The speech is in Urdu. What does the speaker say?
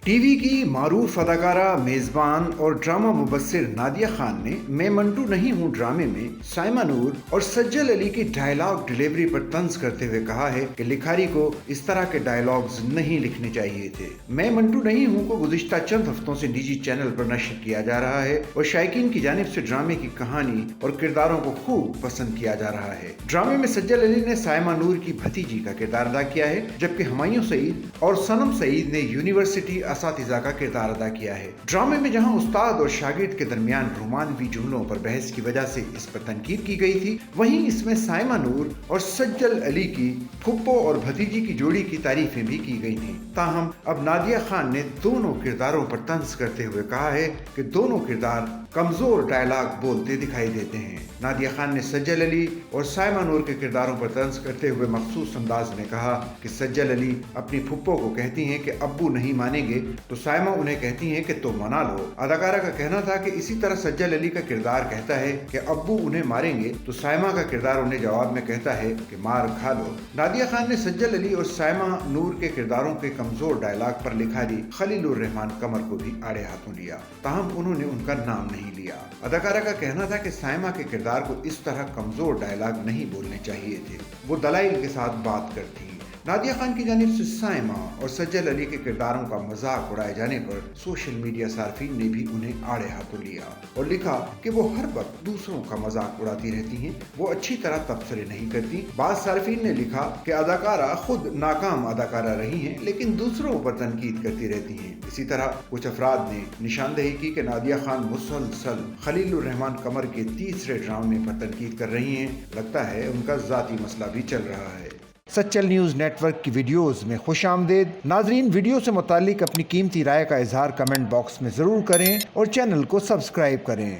ٹی وی کی معروف اداکارہ میزبان اور ڈرامہ مبصر نادیہ خان نے میں منٹو نہیں ہوں ڈرامے میں سائمہ نور اور سجل علی کی ڈائیلاگ ڈیلیوری پر طنز کرتے ہوئے کہا ہے کہ لکھاری کو اس طرح کے ڈائیلاگز نہیں لکھنے چاہیے تھے۔ میں منٹو نہیں ہوں کو گزشتہ چند ہفتوں سے نجی چینل پر نشر کیا جا رہا ہے اور شائقین کی جانب سے ڈرامے کی کہانی اور کرداروں کو خوب پسند کیا جا رہا ہے۔ ڈرامے میں سجل علی نے سائمہ نور کی بھتیجی کا کردار ادا کیا ہے، جبکہ ہمایوں سعید اور صنم سعید نے یونیورسٹی اساتذہ کا کردار ادا کیا ہے۔ ڈرامے میں جہاں استاد اور شاگرد کے درمیان رومانوی جملوں پر بحث کی وجہ سے اس پر تنقید کی گئی تھی، وہیں اس میں سائمہ نور اور سجل علی کی پھپھو اور بھتیجی کی جوڑی کی تعریفیں بھی کی گئی تھیں۔ تاہم اب نادیہ خان نے دونوں کرداروں پر طنز کرتے ہوئے کہا ہے کہ دونوں کردار کمزور ڈائیلاگ بولتے دکھائی دیتے ہیں۔ نادیہ خان نے سجل علی اور سائمہ نور کے کرداروں پر طنز کرتے ہوئے مخصوص انداز میں کہا کہ سجل علی اپنی پھپھو کو کہتی ہیں کہ ابو نہیں مانیں گے تو سائمہ انہیں کہتی ہیں کہ تم منا لو۔ اداکارہ کا کہنا تھا کہ اسی طرح سجل علی کا کردار کہتا ہے کہ ابو انہیں ماریں گے تو سائمہ کا کردار انہیں جواب میں کہتا ہے کہ مار کھا لو۔ نادیہ خان نے سجل علی اور سائمہ نور کے کرداروں کے کمزور ڈائیلاگ پر لکھاری خلیل الرحمان قمر کو بھی آڑے ہاتھوں لیا، تاہم انہوں نے ان کا نام نہیں لیا۔ اداکارہ کا کہنا تھا کہ سائمہ کے کردار کو اس طرح کمزور ڈائیلاگ نہیں بولنے چاہیے تھے، وہ دلائل کے ساتھ بات کرتی۔ نادیہ خان کی جانب سے سائمہ اور سجل علی کے کرداروں کا مذاق اڑائے جانے پر سوشل میڈیا صارفین نے بھی انہیں آڑے ہاتھوں لیا اور لکھا کہ وہ ہر وقت دوسروں کا مذاق اڑاتی رہتی ہیں، وہ اچھی طرح تبصرے نہیں کرتی۔ بعض صارفین نے لکھا کہ اداکارہ خود ناکام اداکارہ رہی ہیں لیکن دوسروں پر تنقید کرتی رہتی ہیں۔ اسی طرح کچھ افراد نے نشاندہی کی کہ نادیہ خان مسلسل خلیل الرحمان قمر کے تیسرے ڈرامے پر تنقید کر رہی ہیں، لگتا ہے ان کا ذاتی مسئلہ بھی چل رہا ہے۔ سچل نیوز نیٹ ورک کی ویڈیوز میں خوش آمدید۔ ناظرین، ویڈیو سے متعلق اپنی قیمتی رائے کا اظہار کمنٹ باکس میں ضرور کریں اور چینل کو سبسکرائب کریں۔